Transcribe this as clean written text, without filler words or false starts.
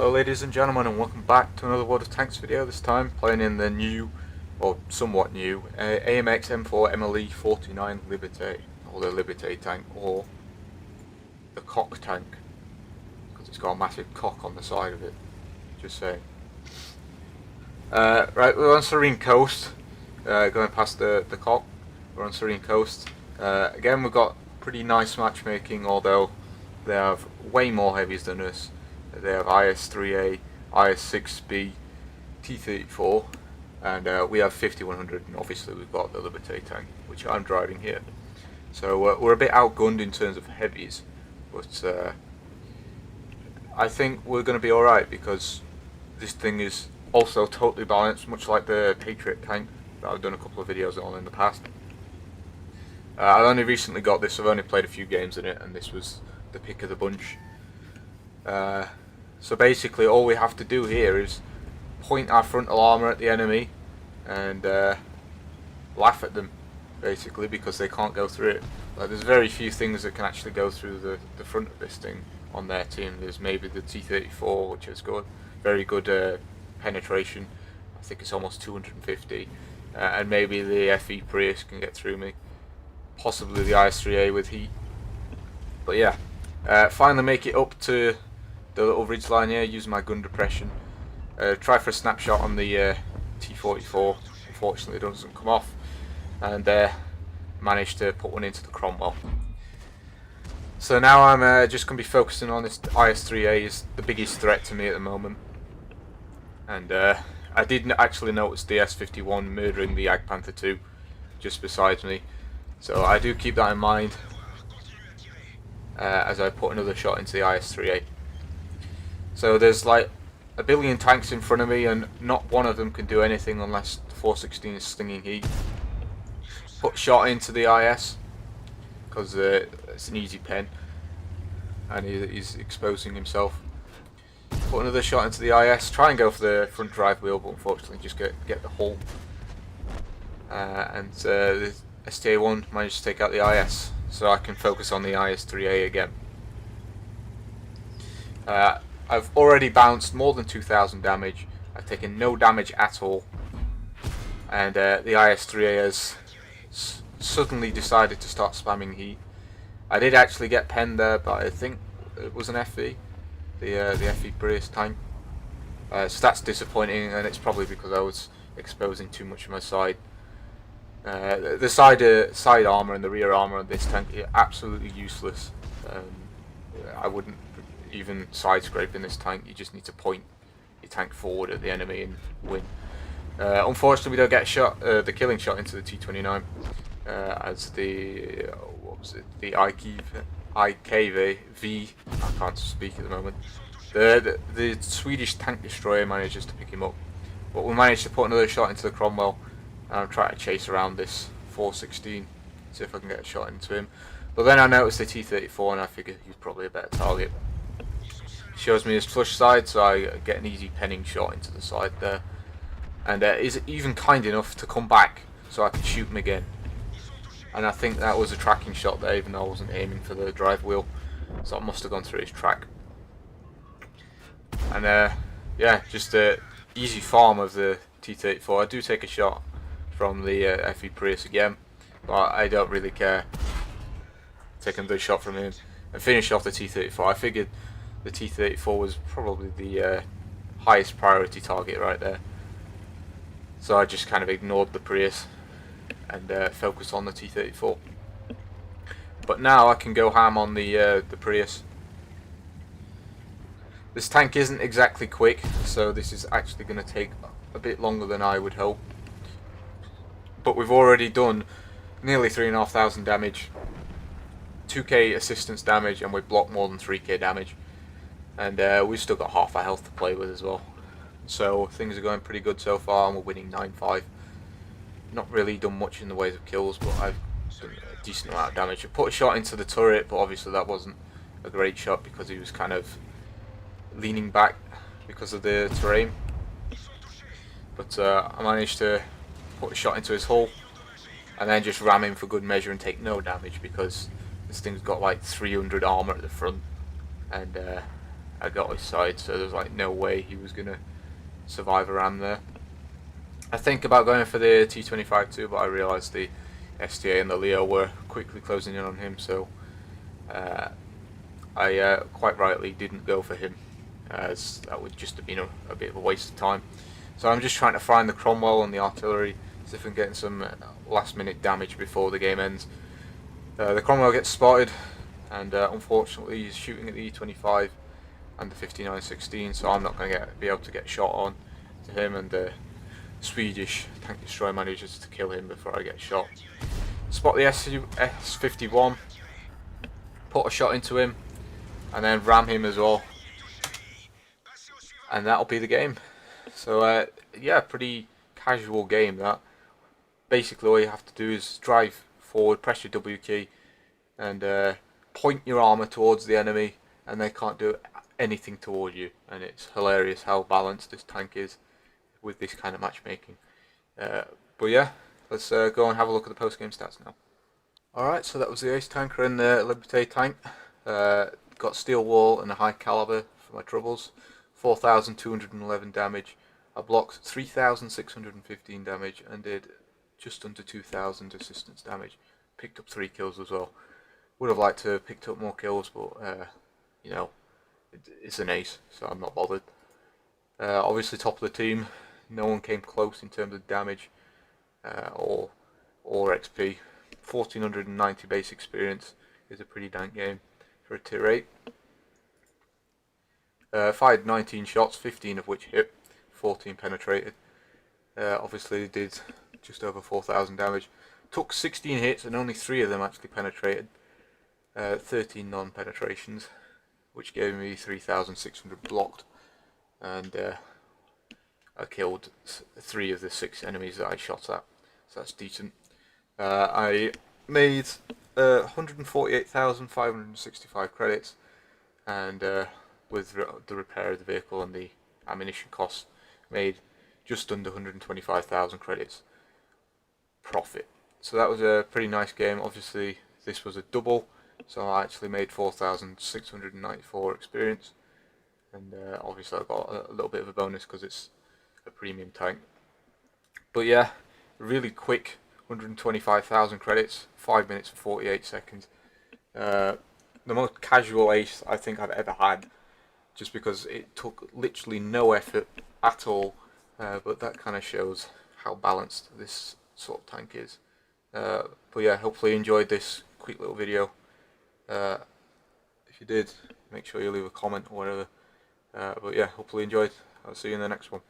Hello ladies and gentlemen, and welcome back to another World of Tanks video, this time playing in the new, or somewhat new, AMX M4 MLE 49 Liberte, or the Liberte tank, or the cock tank, because it's got a massive cock on the side of it, just saying. Right, we're on Serene Coast, going past the cock, we're on Serene Coast. Again, we've got pretty nice matchmaking, although they have way more heavies than us. They have IS-3A, IS-6B, T-34, and we have 5100, and obviously we've got the Liberte tank, which I'm driving here. So we're a bit outgunned in terms of heavies, but I think we're going to be alright, because this thing is also totally balanced, much like the Patriot tank that I've done a couple of videos on in the past. I only recently got this, I've only played a few games in it, and this was the pick of the bunch. So basically all we have to do here is point our frontal armour at the enemy and laugh at them, basically, because they can't go through it. There's very few things that can actually go through the front of this thing on their team. There's maybe the T-34, which has got very good penetration. I think it's almost 250, and maybe the FE Prius can get through me, possibly the IS-3A with heat. But yeah, finally make it up to the little ridge line here, using my gun depression. Try for a snapshot on the T-44, unfortunately it doesn't come off, and managed to put one into the Cromwell. So now I'm just going to be focusing on this IS-3A, is the biggest threat to me at the moment. And I did actually notice the S-51 murdering the Jagdpanther 2 just beside me, so I do keep that in mind as I put another shot into the IS-3A. So there's like a billion tanks in front of me, and not one of them can do anything unless the 416 is slinging heat. Put shot into the IS, because it's an easy pen, and he's exposing himself. Put another shot into the IS, try and go for the front drive wheel, but unfortunately just get the hull. And the STA-1 managed to take out the IS, so I can focus on the IS-3A again. I've already bounced more than 2,000 damage. I've taken no damage at all, and the IS-3A has suddenly decided to start spamming heat. I did actually get penned there, but I think it was an FE, the FE Prius tank. So that's disappointing, and it's probably because I was exposing too much of my side. The side armor and the rear armor on this tank are absolutely useless. I wouldn't even side scrape in this tank. You just need to point your tank forward at the enemy and win. Unfortunately, we don't get a shot, the killing shot into the T-29, as the the IKV, I can't speak at the moment. The Swedish tank destroyer manages to pick him up, but we managed to put another shot into the Cromwell, and I'm trying to chase around this 416, see if I can get a shot into him. But then I noticed the T-34, and I figured he's probably a better target. Shows me his flush side, so I get an easy penning shot into the side there, and is even kind enough to come back so I can shoot him again. And I think that was a tracking shot there, even though I wasn't aiming for the drive wheel, so I must have gone through his track. And yeah, just a easy farm of the T-34. I do take a shot from the FE Prius again, but I don't really care. Take another shot from him and finish off the T-34. I figured the T-34 was probably the highest priority target right there, so I just kind of ignored the Prius and focused on the T-34. But now I can go ham on the Prius. This tank isn't exactly quick, so this is actually going to take a bit longer than I would hope. But we've already done nearly 3,500 damage, 2k assistance damage, and we've blocked more than 3k damage. And we've still got half our health to play with as well. So things are going pretty good so far, and we're winning 9-5. Not really done much in the ways of kills, but I've done a decent amount of damage. I put a shot into the turret, but obviously that wasn't a great shot because he was kind of leaning back because of the terrain. But I managed to put a shot into his hull, and then just ram him for good measure and take no damage, because this thing's got like 300 armor at the front, and I got his side, so there's like no way he was gonna survive around there. I think about going for the T25 too, but I realised the STA and the Leo were quickly closing in on him, so I quite rightly didn't go for him, as that would just have been a bit of a waste of time. So I'm just trying to find the Cromwell and the artillery, see if I'm getting some last minute damage before the game ends. The Cromwell gets spotted, and unfortunately he's shooting at the E25 and the 5916, so I'm not going to be able to get shot on to him, and the Swedish tank destroyer manages to kill him before I get shot. Spot the S51, put a shot into him, and then ram him as well, and that'll be the game. So yeah, pretty casual game that. Basically all you have to do is drive forward, press your W key, and point your armour towards the enemy, and they can't do anything toward you. And it's hilarious how balanced this tank is with this kind of matchmaking. But yeah, let's go and have a look at the post-game stats now. Alright, so that was the Ace tanker and the Liberte tank. Got steel wall and a high caliber for my troubles. 4,211 damage. I blocked 3,615 damage and did just under 2,000 assistance damage. Picked up 3 kills as well. Would have liked to have picked up more kills, but you know, it's an ace, so I'm not bothered. Obviously top of the team, no one came close in terms of damage or XP. 1,490 base experience is a pretty dank game for a tier 8. Fired 19 shots, 15 of which hit, 14 penetrated. Obviously did just over 4,000 damage. Took 16 hits and only 3 of them actually penetrated. 13 non-penetrations, which gave me 3,600 blocked. And I killed 3 of the 6 enemies that I shot at, so that's decent. I made 148,565 credits, and with the repair of the vehicle and the ammunition costs, made just under 125,000 credits profit. So that was a pretty nice game. Obviously this was a double, so I actually made 4,694 experience, and obviously I got a little bit of a bonus because it's a premium tank. But yeah, really quick 125,000 credits, 5 minutes and 48 seconds. The most casual ace I think I've ever had, just because it took literally no effort at all, but that kind of shows how balanced this sort of tank is. But yeah, hopefully you enjoyed this quick little video. If you did, make sure you leave a comment or whatever. But yeah, hopefully you enjoyed. I'll see you in the next one.